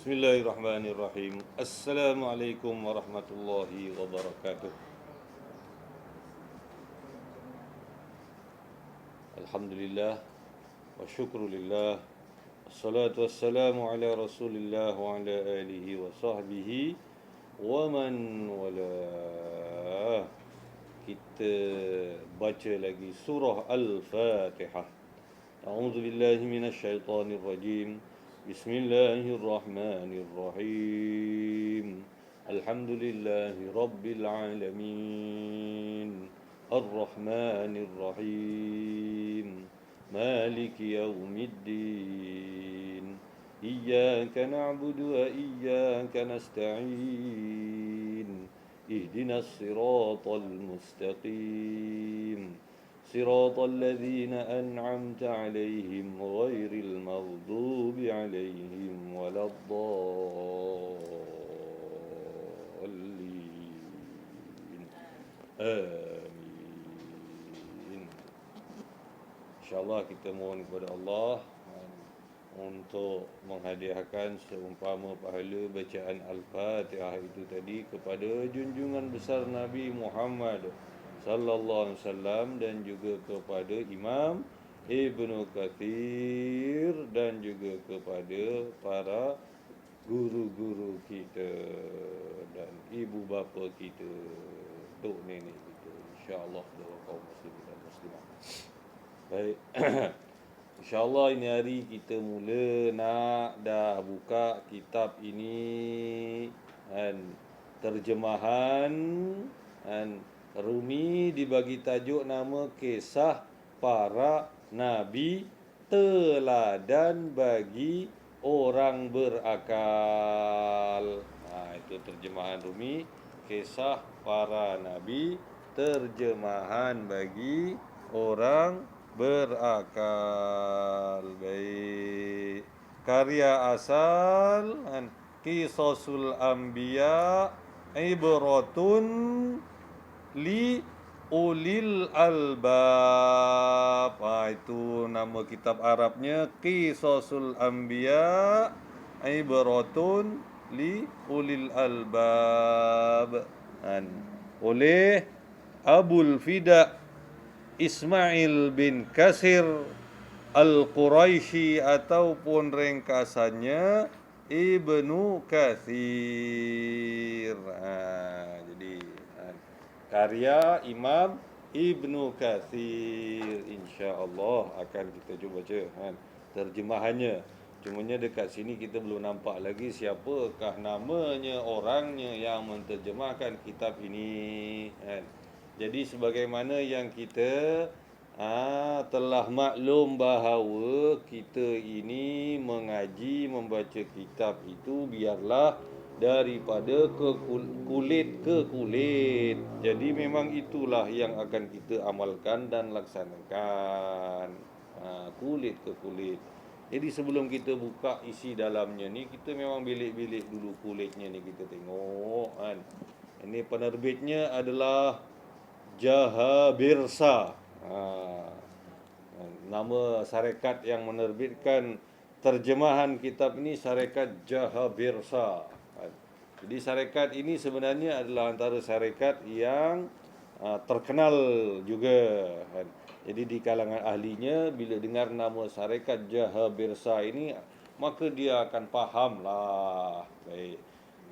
Bismillahirrahmanirrahim. Assalamualaikum warahmatullahi wabarakatuh. Alhamdulillah wa syukrulillah. Assalatu wassalamu ala Rasulillah wa ala alihi wa sahbihi wa man wala. Kita baca lagi surah Al-Fatihah. A'udzu billahi minasyaitonir rajim. Bismillahirrahmanirrahim. Alhamdulillahi rabbil alamin. Ar-Rahmanir Rahim. Maliki yaumiddin. Iyyaka na'budu wa iyyaka nasta'in. Ihdinas siratal mustaqim. صراط الذين أنعمت عليهم غير المغضوب عليهم ولا الضالين آمين. InsyaAllah kita mohon kepada Allah untuk menghadiahkan seumpama pahala bacaan Al-Fatihah itu tadi kepada junjungan besar Nabi Muhammad sallallahu alaihi wasallam dan juga kepada Imam Ibnu Katsir dan juga kepada para guru-guru kita dan ibu bapa kita, tok nenek kita, insya-Allah dan kaum muslimin dan muslimat. Baik. InsyaAllah ini hari kita mula nak dah buka kitab ini dan terjemahan dan Rumi dibagi tajuk nama Kisah Para Nabi Teladan Bagi Orang Berakal. Itu terjemahan Rumi, Kisah Para Nabi, terjemahan bagi orang berakal. Baik. Karya asal Qisasul Anbiya Ibratun li ulil albab. Itu nama kitab Arabnya, Qisasul Anbiya Ibratun li ulil albab, oleh Abul Fida Ismail bin Kasir Al-Quraisy ataupun ringkasannya Ibnu Katsir. Jadi karya Imam Ibnu Katsir, insya-Allah akan kita cuba baca terjemahannya. Cumanya dekat sini kita belum nampak lagi siapakah namanya orangnya yang menterjemahkan kitab ini. Jadi sebagaimana yang kita telah maklum bahawa kita ini mengaji membaca kitab itu biarlah daripada kulit ke kulit. Jadi memang itulah yang akan kita amalkan dan laksanakan, kulit ke kulit. Jadi sebelum kita buka isi dalamnya ni, kita memang bilik-bilik dulu kulitnya ni, kita tengok Ini penerbitnya adalah Jahabirsa. Nama syarikat yang menerbitkan terjemahan kitab ini syarikat Jahabirsa. Jadi syarikat ini sebenarnya adalah antara syarikat yang terkenal juga. Jadi di kalangan ahlinya bila dengar nama syarikat Jahabirsa ini, maka dia akan faham lah. Baik.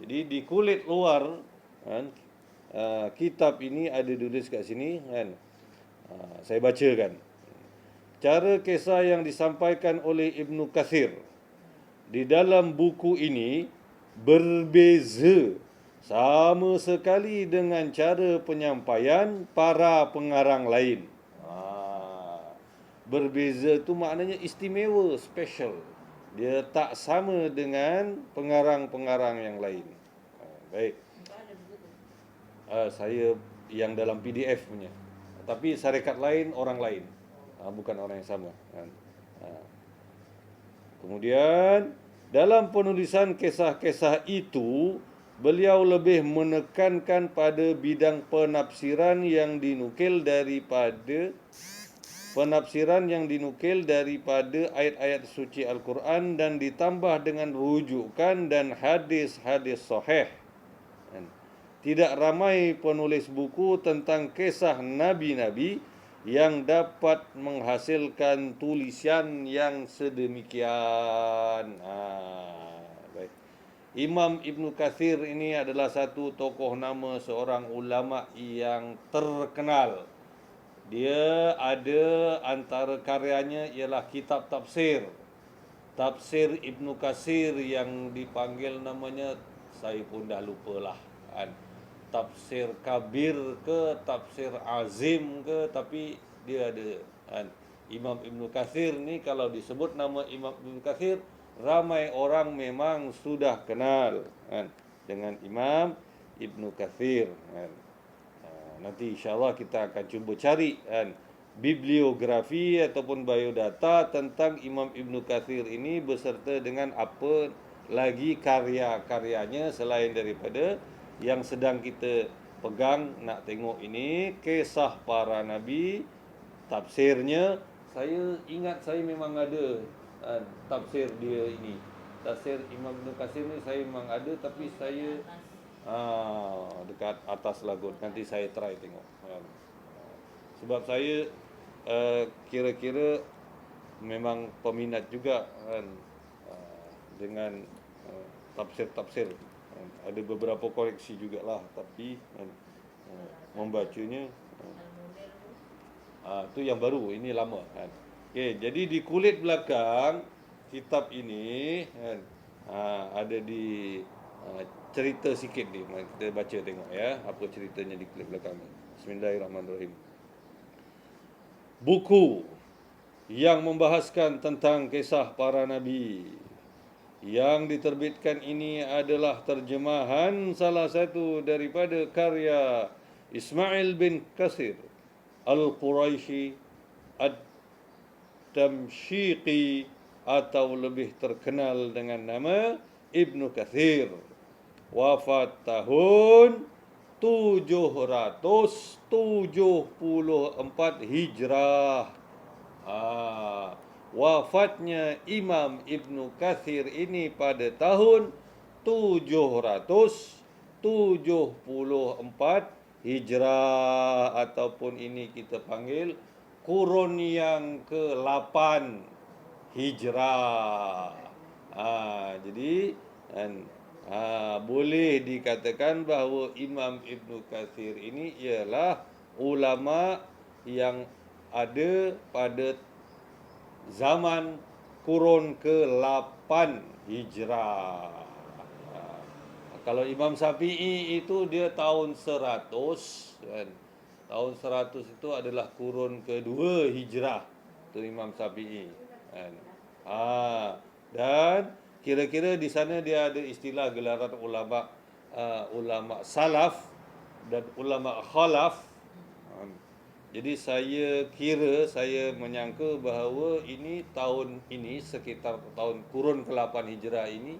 Jadi di kulit luar kitab ini ada tulis kat sini saya bacakan. Cara kisah yang disampaikan oleh Ibnu Katsir di dalam buku ini berbeza sama sekali dengan cara penyampaian para pengarang lain. Berbeza tu maknanya istimewa, special. Dia tak sama dengan pengarang-pengarang yang lain. Baik. Saya yang dalam PDF punya. Tapi syarikat lain orang lain. Bukan orang yang sama. Kemudian dalam penulisan kisah-kisah itu, beliau lebih menekankan pada bidang penafsiran yang dinukil daripada penafsiran yang dinukil daripada ayat-ayat suci Al-Quran dan ditambah dengan rujukan dan hadis-hadis sahih. Tidak ramai penulis buku tentang kisah nabi-nabi yang dapat menghasilkan tulisan yang sedemikian. Baik. Imam Ibnu Katsir ini adalah satu tokoh nama seorang ulama yang terkenal. Dia ada antara karyanya ialah kitab tafsir. Tafsir Ibnu Katsir yang dipanggil namanya, saya pun dah lupalah. Tafsir Kabir ke, tafsir Azim ke, tapi dia ada. Imam Ibnu Katsir ni kalau disebut nama Imam Ibnu Katsir, ramai orang memang sudah kenal dengan Imam Ibnu Katsir. Nanti insyaAllah kita akan cuba cari bibliografi ataupun biodata tentang Imam Ibnu Katsir ini beserta dengan apa lagi karya-karyanya selain daripada yang sedang kita pegang nak tengok ini, kisah para nabi, tafsirnya. Saya ingat saya memang ada tafsir dia ini. Tafsir Imam Ibnu Katsir ni saya memang ada, tapi saya dekat atas lagut. Nanti saya try tengok. Sebab saya kira-kira memang peminat juga dengan tafsir-tafsir. Ada beberapa koreksi jugalah, tapi membacanya tu yang baru, ini lama Okey, jadi di kulit belakang kitab ini ada di cerita sikit ni. Kita baca tengok ya, apa ceritanya di kulit belakang ni. Bismillahirrahmanirrahim. Buku yang membahaskan tentang kisah para nabi yang diterbitkan ini adalah terjemahan salah satu daripada karya Ismail bin Katsir Al-Quraisy Ad-Damshiqi, atau lebih terkenal dengan nama Ibnu Katsir. Wafat tahun 774 Hijrah. Wafatnya Imam Ibnu Katsir ini pada tahun 774 Hijrah, ataupun ini kita panggil kurun yang ke-8 Hijrah. Jadi boleh dikatakan bahawa Imam Ibnu Katsir ini ialah ulama yang ada pada zaman kurun ke-8 Hijrah. Kalau Imam Syafi'i itu dia tahun 100 Tahun 100 itu adalah kurun kedua Hijrah. Itu Imam Syafi'i dan kira-kira di sana dia ada istilah gelaran ulama salaf dan ulama khalaf. Jadi saya menyangka bahawa ini tahun ini sekitar tahun kurun ke-8 Hijrah ini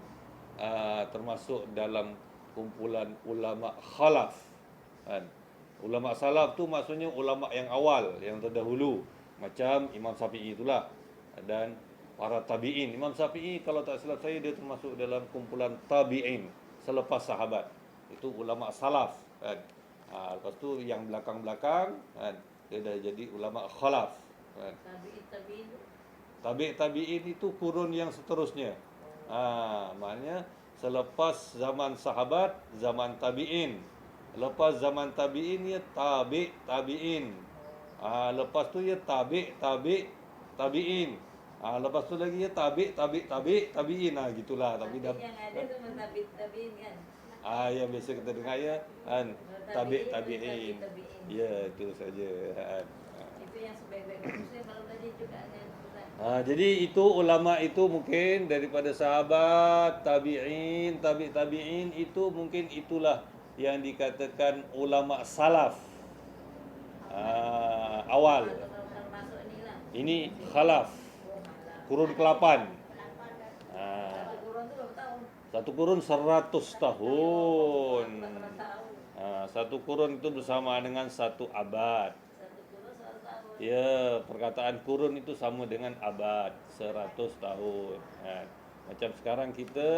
termasuk dalam kumpulan ulama khalaf. Ulama salaf tu maksudnya ulama yang awal, yang terdahulu, macam Imam Syafi'i itulah, dan para tabi'in. Imam Syafi'i kalau tak silap saya dia termasuk dalam kumpulan tabi'in selepas sahabat. Itu ulama salaf lepas tu yang belakang-belakang dia dah jadi ulama khalaf. Tabi'in itu kurun yang seterusnya. Maknanya selepas zaman sahabat, zaman tabi'in. Lepas zaman tabi'in ya tabi'in. Lepas tu ya tabi'in. Lepas tu lagi ya tabi'in. Gitulah. Tapi dah yang ada tu tabi'in kan. Yang biasa kita dengar ya tabi'in. Ya, itu saja. Itu yang sebaik-baik Muslim kalau tadi juga kan. Jadi itu ulama itu mungkin daripada sahabat, tabi'in, tabi'in itu mungkin itulah yang dikatakan ulama salaf awal. Ini khalaf, kurun ke-8. Satu kurun 100 tahun. Satu kurun itu bersama dengan 1 abad. Ya, perkataan kurun itu sama dengan abad, 100 tahun. Kan. Macam sekarang kita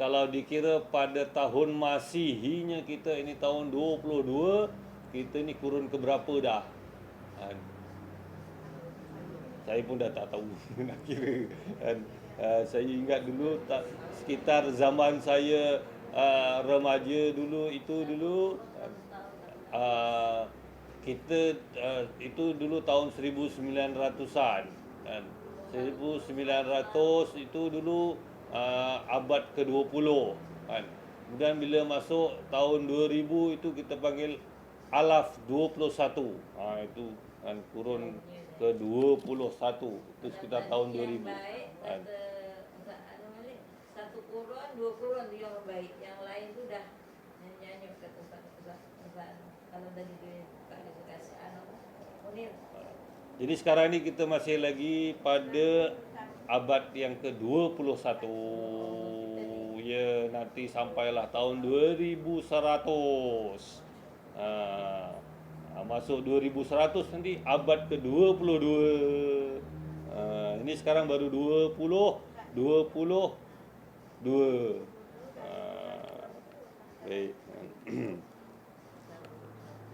kalau dikira pada tahun Masihinya kita ini tahun 22, kita ni kurun ke berapa dah? Kan. Saya pun dah tak tahu nak kira. Kan. Saya ingat dulu tak, sekitar zaman saya remaja dulu itu dulu uh, kita itu dulu tahun 1900-an kan. 1900 itu dulu abad ke-20 kan. Kemudian bila masuk tahun 2000 itu kita panggil alaf 21. Itu kan kurun ke-21 itu sekitar tahun 2000 kan. Satu kurun, dua kurun tu yang baik. Yang lain tu dah nyanyi kata Ustaz. Kalau tadi dia kasih Munir. Jadi sekarang ni kita masih lagi pada abad yang ke-21. Ya, nanti sampailah tahun 2100. Masuk 2100 nanti abad ke-22. Ini sekarang baru 22. Baik.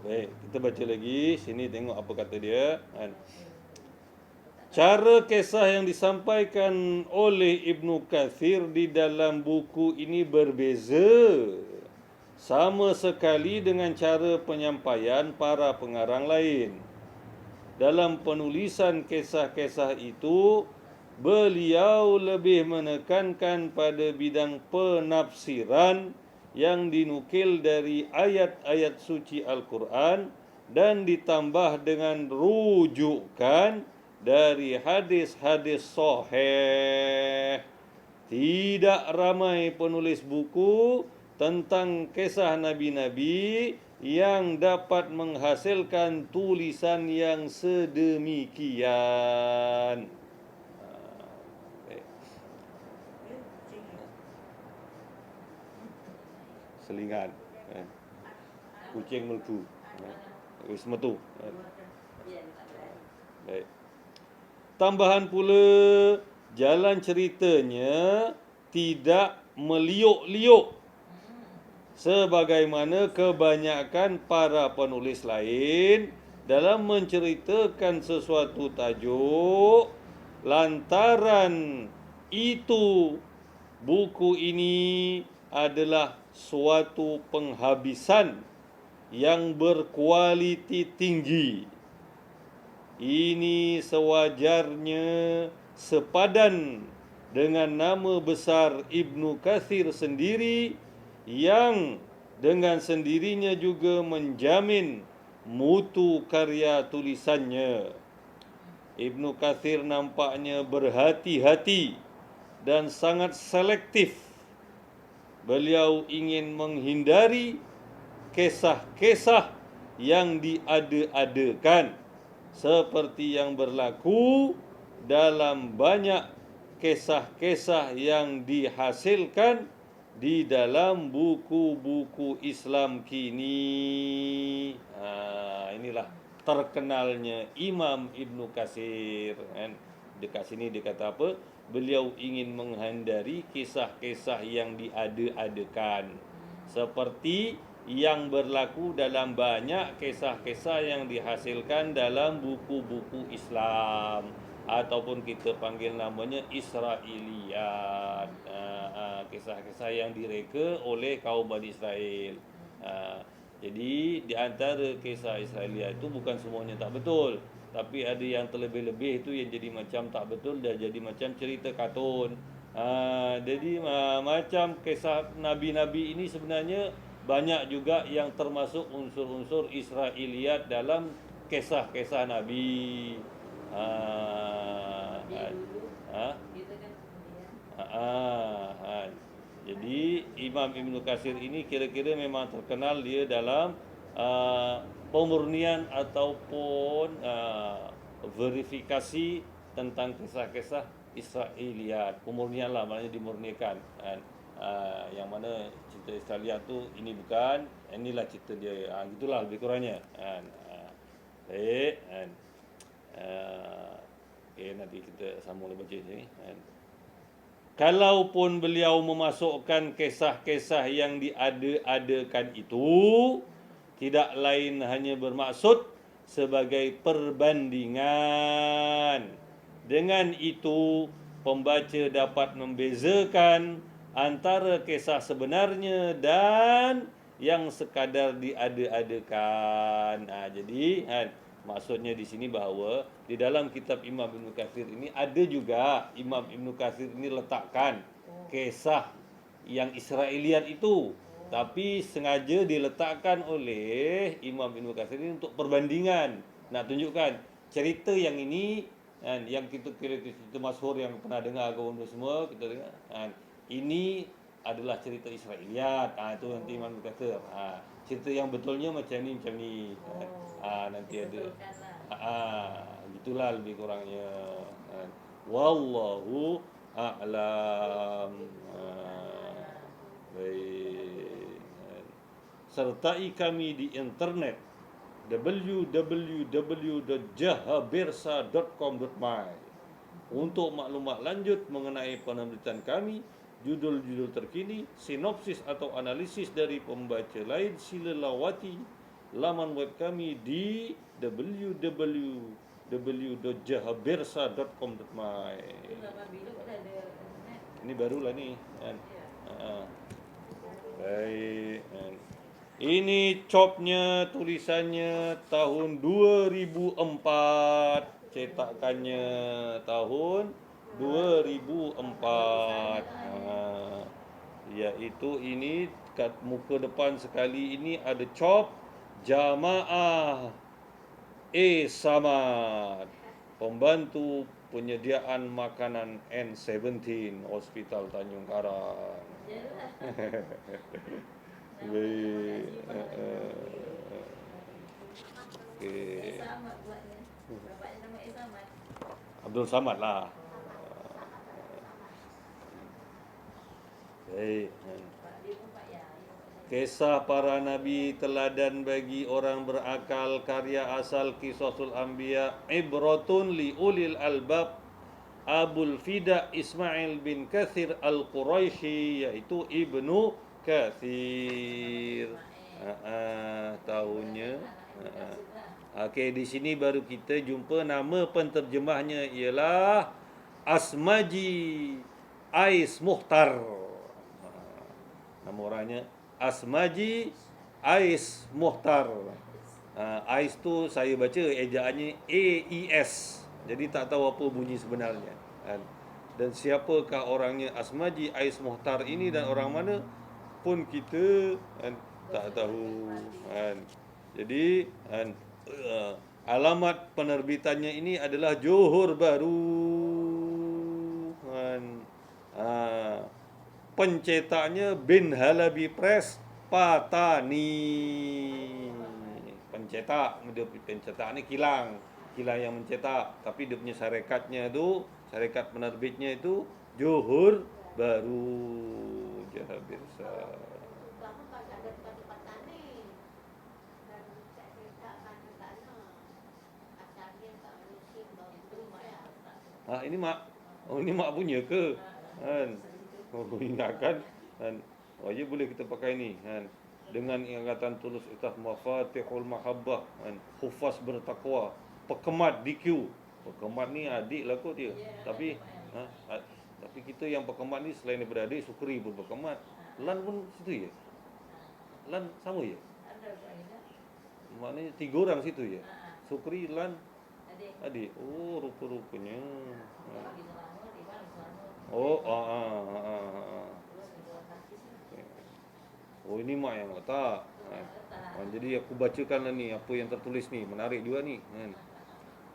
Baik, kita baca lagi. Sini tengok apa kata dia. Cara kisah yang disampaikan oleh Ibnu Katsir di dalam buku ini berbeza sama sekali dengan cara penyampaian para pengarang lain. Dalam penulisan kisah-kisah itu, beliau lebih menekankan pada bidang penafsiran yang dinukil dari ayat-ayat suci Al-Quran dan ditambah dengan rujukan dari hadis-hadis sahih. Tidak ramai penulis buku tentang kisah nabi-nabi yang dapat menghasilkan tulisan yang sedemikian. Selingan kucing melbu wis metu. Baik. Tambahan pula, jalan ceritanya tidak meliuk-liuk sebagaimana kebanyakan para penulis lain dalam menceritakan sesuatu tajuk. Lantaran itu, buku ini adalah suatu penghabisan yang berkualiti tinggi. Ini sewajarnya sepadan dengan nama besar Ibnu Katsir sendiri yang dengan sendirinya juga menjamin mutu karya tulisannya. Ibnu Katsir nampaknya berhati-hati dan sangat selektif. Beliau ingin menghindari kisah-kisah yang diada-adakan seperti yang berlaku dalam banyak kisah-kisah yang dihasilkan di dalam buku-buku Islam kini. Inilah terkenalnya Imam Ibnu Katsir. Dekat sini dia kata apa? Beliau ingin menghindari kisah-kisah yang diada-adakan seperti yang berlaku dalam banyak kisah-kisah yang dihasilkan dalam buku-buku Islam ataupun kita panggil namanya Israiliyat, kisah-kisah yang direka oleh kaum Bani Israel. Jadi di antara kisah Israiliyat itu bukan semuanya tak betul, tapi ada yang terlebih-lebih itu yang jadi macam tak betul dan jadi macam cerita kartun. Jadi macam kisah nabi-nabi ini sebenarnya banyak juga yang termasuk unsur-unsur Israiliyat dalam kisah-kisah nabi. Jadi Imam Ibnu Katsir ini kira-kira memang terkenal dia dalam pemurnian ataupun verifikasi tentang kisah-kisah Israiliyat. Pemurnian lah, maknanya dimurnikan kan. Yang mana cerita Israiliyat tu ini bukan, inilah cerita dia. Gitulah lebih kurangnya kan. Baik kan. Nanti kita sambung baca sini. Kalaupun beliau memasukkan kisah-kisah yang diada-adakan itu, tidak lain hanya bermaksud sebagai perbandingan. Dengan itu, pembaca dapat membezakan antara kisah sebenarnya dan yang sekadar diada-adakan. Jadi, maksudnya di sini bahawa di dalam kitab Imam Ibn Katsir ini ada juga Imam Ibn Katsir ini letakkan kisah yang Israeliat itu, tapi sengaja diletakkan oleh Imam Ibn Katsir ini untuk perbandingan, nak tunjukkan cerita yang ini yang kita kira cerita masyhur yang pernah dengar kawan semua kita dengar ini adalah cerita Israeliat. Itu nanti Imam Ibn Katsir. Cerita yang betulnya macam ni. Nanti ada. Gitulah lebih kurangnya. Wallahu a'lam. Baik. Sertai kami di internet www.jahabirsa.com.my untuk maklumat lanjut mengenai penerbitan kami, judul-judul terkini, sinopsis atau analisis dari pembaca lain, sila lawati laman web kami di www.jahabirsa.com.my. Ini barulah ni kan. Baik. Ini copnya, tulisannya tahun 2004, cetakannya tahun 2004. Iaitu ini kat muka depan sekali ini ada cop Jamaah Samad, pembantu penyediaan makanan N17 Hospital Tanjung Karang. Baik. Okey. Abdul Samad lah. Baik. Kisah para nabi teladan bagi orang berakal, karya asal Qisasul Anbiya, ibratun li ulil albab, Abul Fida Ismail bin Katsir Al-Quraisy, iaitu Ibnu Katsir. Tahunnya. Okey, di sini baru kita jumpa nama penterjemahnya ialah Asmaji Ais Muhtar. Nama orangnya Asmaji Ais Muhtar. Ais tu saya baca ejaannya AES. Jadi tak tahu apa bunyi sebenarnya. Dan siapakah orangnya Asmaji Ais Muhtar ini dan orang mana pun kita tak tahu. Jadi alamat penerbitannya ini adalah Johor Bahru. Pencetaknya Bin Halabi Press, Patani. Pencetak ni kilang yang mencetak, tapi dia punya syarikatnya tu, syarikat penerbitnya itu Johor Bahru, Jahabirsa. Ini mak. Ini mak punya ke? Ingatkan ya boleh kita pakai ni dengan ingatan tulus itah mafatihul mahabbah, hufaz bertakwa, pekemat DQ. Pekemat ni adik lah kot dia. Tapi kita yang pekemat ni selain daripada adik, Sukri pun pekemat. Lan pun situ je. Lan sama je. Maknanya 3 orang situ je. Sukri, Lan, adik. Oh, rupa-rupanya. Oh, ini mak yang letak. Jadi aku bacakanlah ni apa yang tertulis ni. Menarik juga ni.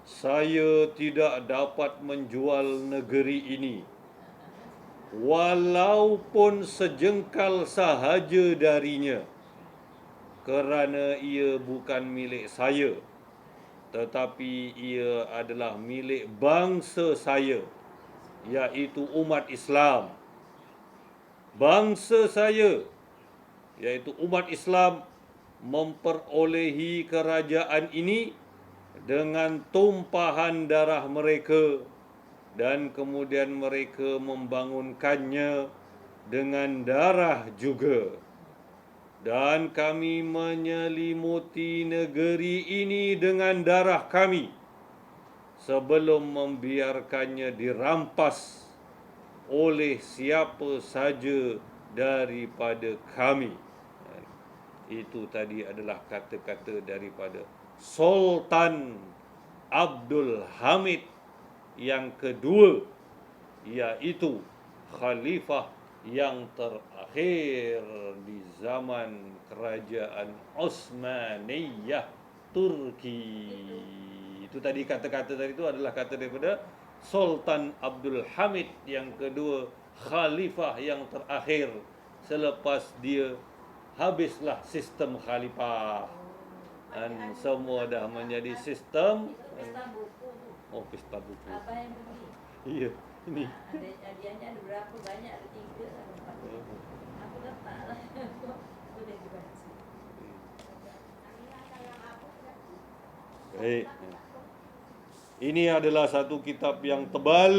Saya tidak dapat menjual negeri ini, walaupun sejengkal sahaja darinya, kerana ia bukan milik saya, tetapi ia adalah milik bangsa saya, iaitu umat Islam. Bangsa saya, iaitu umat Islam, memperolehi kerajaan ini dengan tumpahan darah mereka, dan kemudian mereka membangunkannya dengan darah juga. Dan kami menyelimuti negeri ini dengan darah kami sebelum membiarkannya dirampas oleh siapa saja daripada kami. Itu tadi adalah kata-kata daripada Sultan Abdul Hamid yang kedua, iaitu khalifah yang terakhir di zaman kerajaan Osmaniyah Turki. Itu tadi kata-kata tadi itu adalah kata daripada Sultan Abdul Hamid yang kedua, khalifah yang terakhir selepas dia habislah sistem khalifah. Dan semua dah menjadi sistem. Itu pesta buku tu. Oh, pesta buku. Abah yang pergi. Iya, ini. Ada hadiahnya ada berapa banyak, ada 3 atau 4. Aku dapat lah. Boleh dibaca. Baik. Ini adalah satu kitab yang tebal.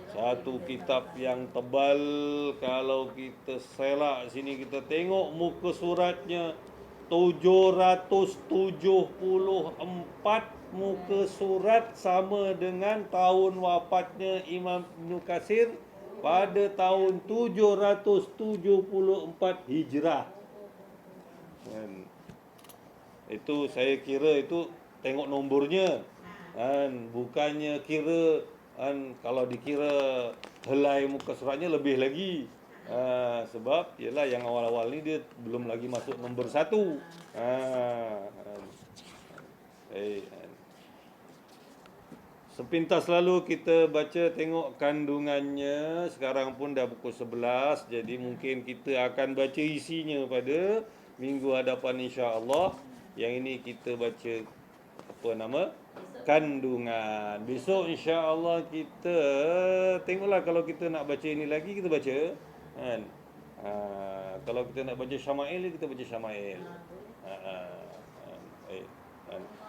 Satu kitab yang tebal. Kalau kita selak sini, kita tengok muka suratnya 774 muka surat, sama dengan tahun wafatnya Imam Ibn Katsir pada tahun 774 Hijrah. Itu saya kira itu tengok nombornya. Bukannya kira kalau dikira helai muka suratnya lebih lagi. Sebab ialah yang awal-awal ni dia belum lagi masuk nombor 1. Sepintas lalu kita baca tengok kandungannya. Sekarang pun dah pukul 11, jadi mungkin kita akan baca isinya pada minggu hadapan insya-Allah. Yang ini kita baca apa nama? Kandungan. Besok insya-Allah kita tengoklah, kalau kita nak baca ini lagi kita baca. Kalau kita nak baca Syama'il, kita baca Syama'il.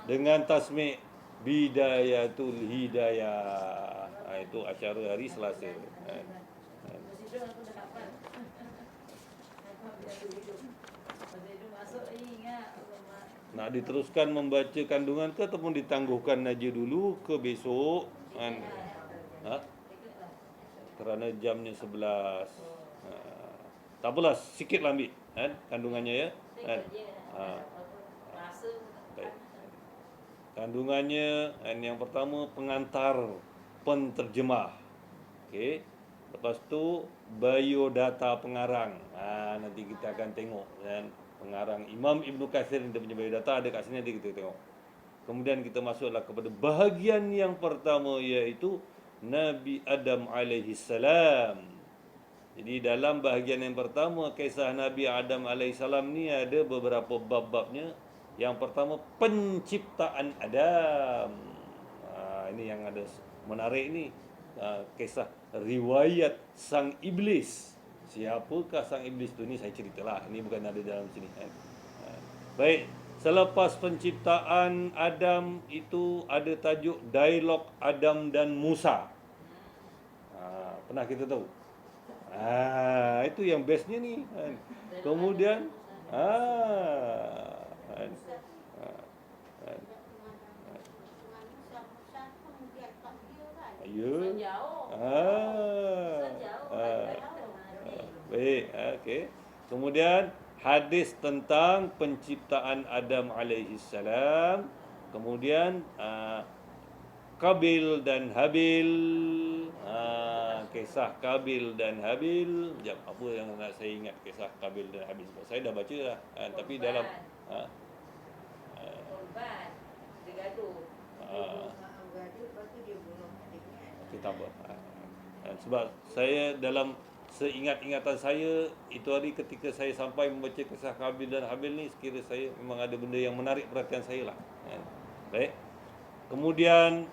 Dengan tasmi' Bidayatul Hidayah. Itu acara hari Selasa. Nak diteruskan membaca kandungan ke ataupun ditangguhkan aja dulu ke besok? Kerana jamnya 11. Tak apalah, sikitlah ambil kandungannya ya. Baik. Kandungannya yang pertama pengantar penterjemah. Okey. Lepas tu biodata pengarang. Nanti kita akan tengok pengarang Imam Ibn Katsir dia punya biodata ada kat sini, nanti kita tengok. Kemudian kita masuklah kepada bahagian yang pertama, iaitu Nabi Adam alaihi salam. Jadi dalam bahagian yang pertama kisah Nabi Adam alaihi salam ni ada beberapa bab-babnya. Yang pertama penciptaan Adam. Ini yang ada menarik ni. Kisah riwayat sang iblis. Siapakah sang iblis tu ni saya ceritalah. Ini bukan ada dalam sini. Baik, selepas penciptaan Adam itu ada tajuk dialog Adam dan Musa. Pernah kita tahu? Itu yang bestnya ni. Kemudian baik, okey. Kemudian hadis tentang penciptaan Adam alaihi salam. Kemudian Qabil dan Habil. Kisah Qabil dan Habil. Sekejap, apa yang nak saya ingat kisah Qabil dan Habil? Saya dah baca dah. Tapi dalam korban dia gaduh. Okey, tak apa. Sebab saya dalam seingat-ingatan saya, itu hari ketika saya sampai membaca kisah Qabil dan Habil ni, sekira saya memang ada benda yang menarik perhatian saya lah. Baik. Kemudian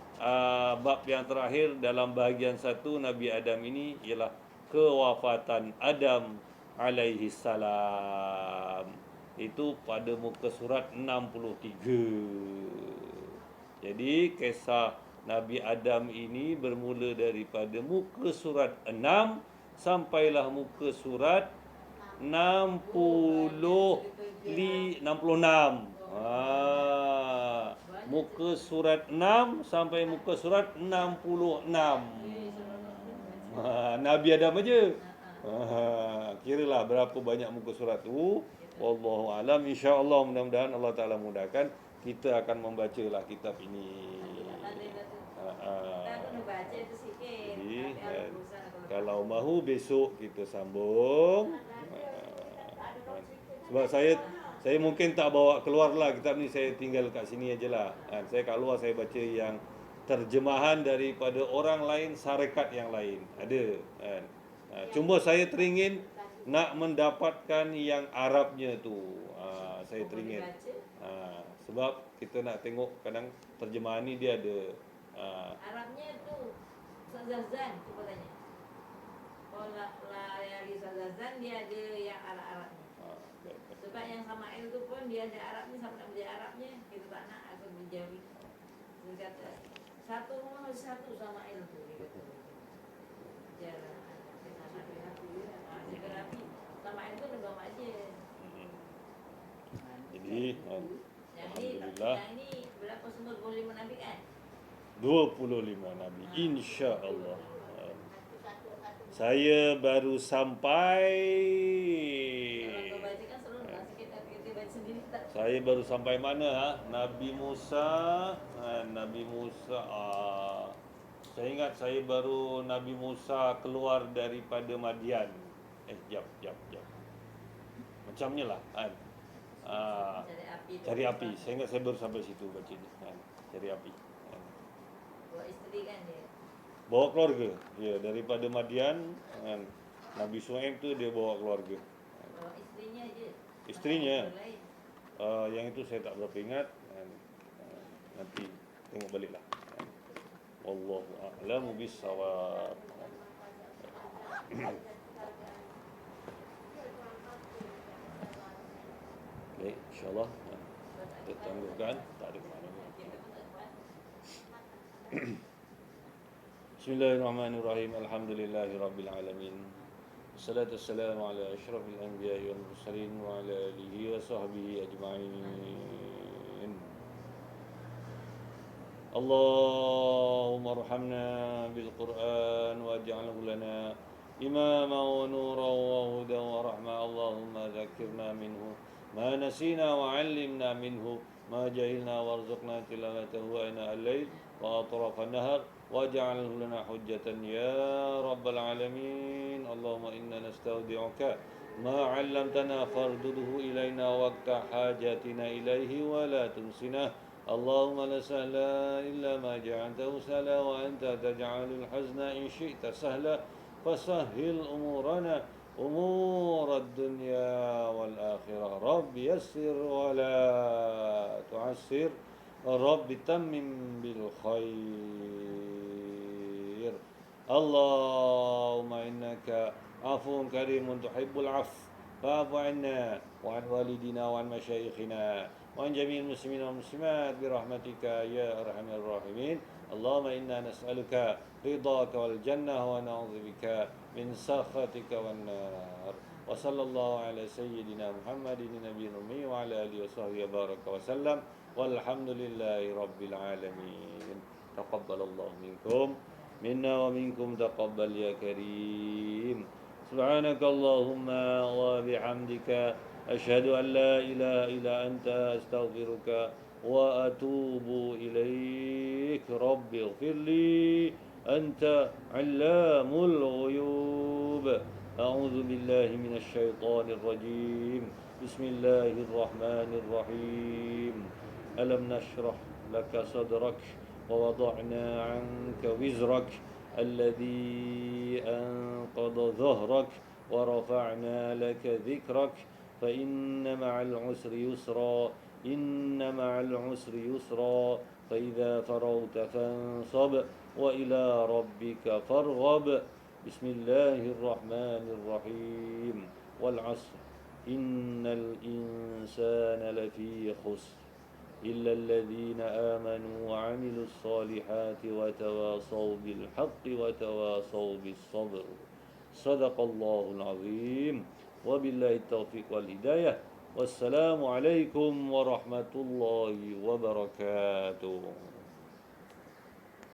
bab yang terakhir dalam bahagian 1 Nabi Adam ini ialah kewafatan Adam alaihi salam. itu pada muka surat 63. Jadi kisah Nabi Adam ini bermula daripada muka surat 6 sampailah muka surat 66. Muka surat 6 sampai muka surat 66. Nabi Adam aja. Kiralah berapa banyak muka surat tu. Wallahu alam. Insya-Allah, mudah-mudahan Allah Taala mudahkan kita akan membacalah kitab ini. Kita kena baca itu sikit. Jadi, Tapi harus berusaha kalau mahu besok kita sambung. Sebab saya mungkin tak bawa keluar lah kitab ni, saya tinggal kat sini ajalah. Saya kat luar saya baca yang terjemahan daripada orang lain, syarikat yang lain. Ada kan. Cuma saya teringin nak mendapatkan yang Arabnya tu. Saya teringin. Sebab kita nak tengok kadang terjemahan ni dia ada Arabnya tu Sazazan, cuba tanya. Kalau Layali Sazazan dia ada yang Arab-Arabnya. Sebab yang Samail tu pun dia ada Arabnya, sama nak belajar Arabnya. Kita tak nak aku menjauhi. Dia kata satu rumah masih satu Samail tu, dia kata. Jalan. Jaga rapi. Samail tu negara makje. Jadi alhamdulillah Yang ni berapa sumber 25 Nabi kan? 25 Nabi, insya-Allah. Saya baru sampai. Kalau kau baca kan seru lah sikit, tapi kita baca sendiri tak. Saya baru sampai mana? Nabi Musa. Nabi Musa. Saya ingat saya baru Nabi Musa keluar daripada Madian. Jap. Macamnya lah kan. Cari api. Saya ingat saya baru sampai situ baca ni. Cari api. Buat isteri kan dia. Bawa keluarga. Ya, daripada Madian kan. Nabi Suhaib tu dia bawa keluarga. Bawa isterinya je. Isterinya. Yang itu saya tak berapa ingat. Nanti tengok baliklah. Wallahu a'lamu bis-shawab. Baik, insya-Allah kita tangguhkan, tak ada mana-mana. Bismillahirrahmanirrahim. Alhamdulillahirabbil alamin. Wassalatu wassalamu ala asyrafil anbiya'i wal mursalin wa ala alihi wa sahbihi ajma'in. Allahumma arhamna bil Qur'an waj'alhu lana imama wa nuran wa hudan wa rahma. Allahumma dzakkirna minhu ma nasina wa 'allimna minhu ma jahilna warzuqna tilawatahu ana al-lail wa atraf an-nahar waj'alhu lana hujjatan ya rabbal alamin. Allahumma inna nastaudi'uka ma 'allamtana fardudhu ilaina waqta hajatina ilaihi wa la tunsina. Allahumma la sahla illa ma ja'altahu sahla wa anta taj'alul hazna in syi'ta sahla fasahhil umurana umur ad-dunya wal akhirah. Rabbi yassir wa la tu'assir. Rabbi tammim bil khair. Allahumma innaka afuwun karimun tuhibbul 'afw fa'fu 'anna wa 'an walidina wa 'an masyayikhina wa 'an jami'il muslimin wal muslimat bi rahmatika ya arhamar rahimin. Allahumma inna nas'aluka ridhaka wal jannah wa na'udzubika min sakhatika wan nar. Wa sallallahu ala sayyidina Muhammadin nabiyil ummi wa ala alihi wa sahbihi baraka wa sallam. Walhamdulillahi rabbil alamin. Taqabbalallahu minkum minna wa minkum taqabbal ya karim. Subhanakallahumma wa bihamdika asyhadu an la ilaha illa anta astaghfiruka wa atubu ilaik. Rabbi ighfirli anta 'allamul ghuyub. A'udzu billahi minasy syaithanir rajim. Bismillahirrahmanirrahim. Alam nashrah laka sadrak wa wada'na 'anka wizrak alladhi anqadha dhahrak wa rafa'na laka dhikrak fa inna ma'al 'usri yusra inna ma'al 'usri yusra fa idza faragta fansab wa ila rabbika farghab. Bismillahirrahmanirrahim. Wal 'asr innal insana lafi khusr illa alladhina amanu wa 'amilus solihati wa tawasaw bil haqqi wa tawasaw bis sabr. Sadaqallahul azim. Wabillahi taufiq wal hidayah. Wassalamu alaikum warahmatullahi wabarakatuh.